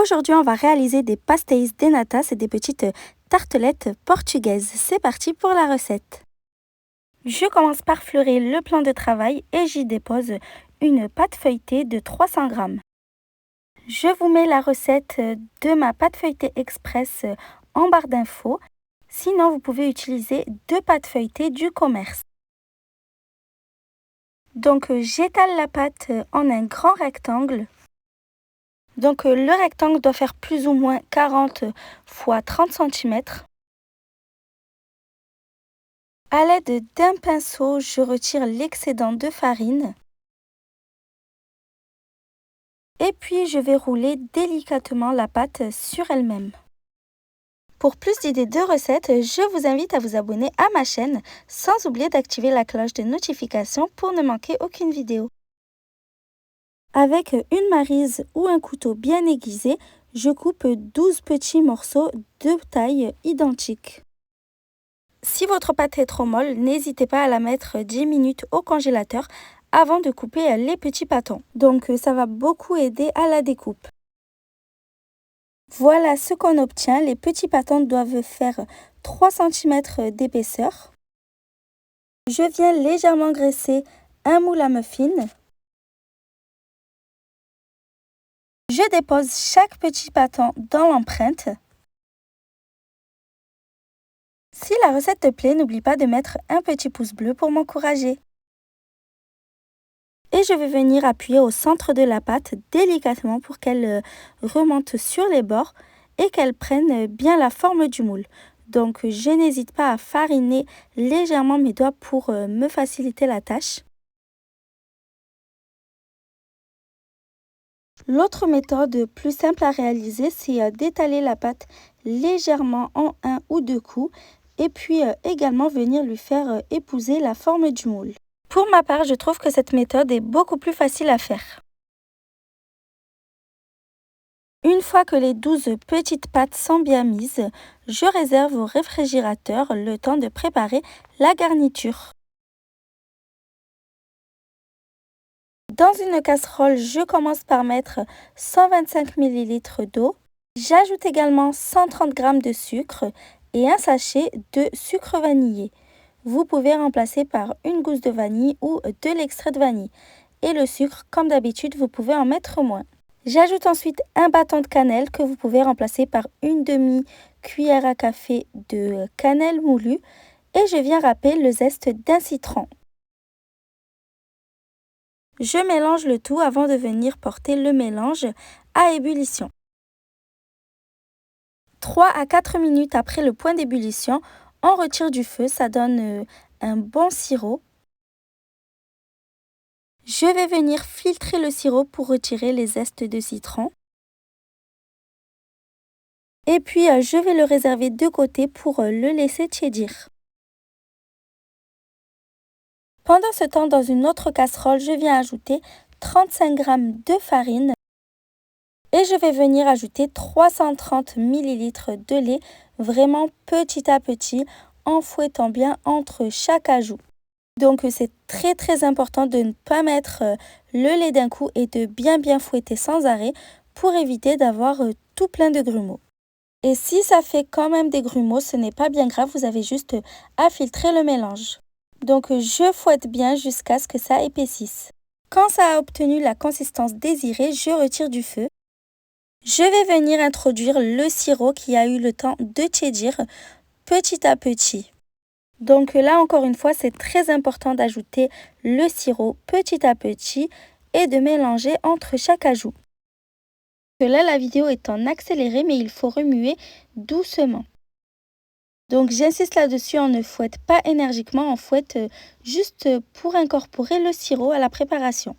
Aujourd'hui, on va réaliser des pastéis de nata, c'est des petites tartelettes portugaises. C'est parti pour la recette. Je commence par fleurer le plan de travail et j'y dépose une pâte feuilletée de 300 g. Je vous mets la recette de ma pâte feuilletée express en barre d'infos. Sinon, vous pouvez utiliser 2 pâtes feuilletées du commerce. Donc, j'étale la pâte en un grand rectangle. Donc, le rectangle doit faire plus ou moins 40 x 30 cm. À l'aide d'un pinceau, je retire l'excédent de farine. Et puis, je vais rouler délicatement la pâte sur elle-même. Pour plus d'idées de recettes, je vous invite à vous abonner à ma chaîne, sans oublier d'activer la cloche de notification pour ne manquer aucune vidéo. Avec une maryse ou un couteau bien aiguisé, je coupe 12 petits morceaux de taille identique. Si votre pâte est trop molle, n'hésitez pas à la mettre 10 minutes au congélateur avant de couper les petits pâtons. Donc ça va beaucoup aider à la découpe. Voilà ce qu'on obtient. Les petits pâtons doivent faire 3 cm d'épaisseur. Je viens légèrement graisser un moule à muffin. Je dépose chaque petit pâton dans l'empreinte. Si la recette te plaît, n'oublie pas de mettre un petit pouce bleu pour m'encourager. Et je vais venir appuyer au centre de la pâte délicatement pour qu'elle remonte sur les bords et qu'elle prenne bien la forme du moule. Donc je n'hésite pas à fariner légèrement mes doigts pour me faciliter la tâche. L'autre méthode plus simple à réaliser, c'est d'étaler la pâte légèrement en 1 ou 2 coups et puis également venir lui faire épouser la forme du moule. Pour ma part, je trouve que cette méthode est beaucoup plus facile à faire. Une fois que les 12 petites pâtes sont bien mises, je réserve au réfrigérateur le temps de préparer la garniture. Dans une casserole, je commence par mettre 125 ml d'eau. J'ajoute également 130 g de sucre et un sachet de sucre vanillé. Vous pouvez remplacer par une gousse de vanille ou de l'extrait de vanille. Et le sucre, comme d'habitude, vous pouvez en mettre moins. J'ajoute ensuite un bâton de cannelle que vous pouvez remplacer par une demi-cuillère à café de cannelle moulue et je viens râper le zeste d'un citron. Je mélange le tout avant de venir porter le mélange à ébullition. 3 à 4 minutes après le point d'ébullition, on retire du feu, ça donne un bon sirop. Je vais venir filtrer le sirop pour retirer les zestes de citron. Et puis, je vais le réserver de côté pour le laisser tiédir. Pendant ce temps, dans une autre casserole, je viens ajouter 35 g de farine. Et je vais venir ajouter 330 ml de lait, vraiment petit à petit, en fouettant bien entre chaque ajout. Donc c'est très important de ne pas mettre le lait d'un coup et de bien fouetter sans arrêt pour éviter d'avoir tout plein de grumeaux. Et si ça fait quand même des grumeaux, ce n'est pas bien grave, vous avez juste à filtrer le mélange. Donc je fouette bien jusqu'à ce que ça épaississe. Quand ça a obtenu la consistance désirée, je retire du feu. Je vais venir introduire le sirop qui a eu le temps de tiédir petit à petit. Donc là, encore une fois, c'est très important d'ajouter le sirop petit à petit et de mélanger entre chaque ajout. Là, la vidéo est en accéléré, mais il faut remuer doucement. Donc j'insiste là-dessus, on ne fouette pas énergiquement, on fouette juste pour incorporer le sirop à la préparation.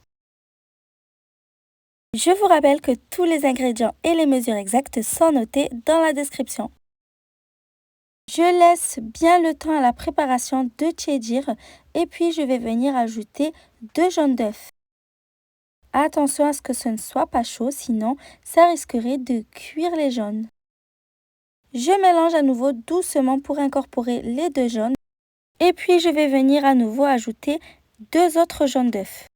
Je vous rappelle que tous les ingrédients et les mesures exactes sont notés dans la description. Je laisse bien le temps à la préparation de tiédir et puis je vais venir ajouter 2 jaunes d'œufs. Attention à ce que ce ne soit pas chaud, sinon ça risquerait de cuire les jaunes. Je mélange à nouveau doucement pour incorporer les 2 jaunes et puis je vais venir à nouveau ajouter 2 autres jaunes d'œufs.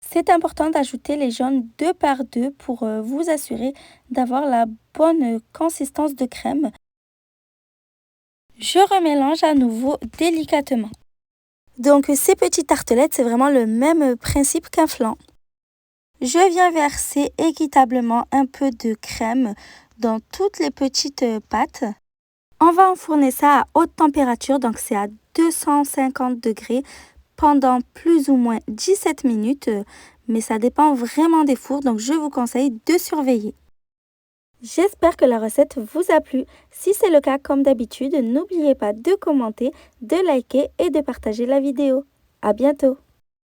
C'est important d'ajouter les jaunes 2 par 2 pour vous assurer d'avoir la bonne consistance de crème. Je remélange à nouveau délicatement. Donc ces petites tartelettes, c'est vraiment le même principe qu'un flan. Je viens verser équitablement un peu de crème dans toutes les petites pâtes. On va enfourner ça à haute température, donc c'est à 250 degrés pendant plus ou moins 17 minutes, mais ça dépend vraiment des fours, donc je vous conseille de surveiller. J'espère que la recette vous a plu. Si c'est le cas, comme d'habitude, n'oubliez pas de commenter, de liker et de partager la vidéo. À bientôt!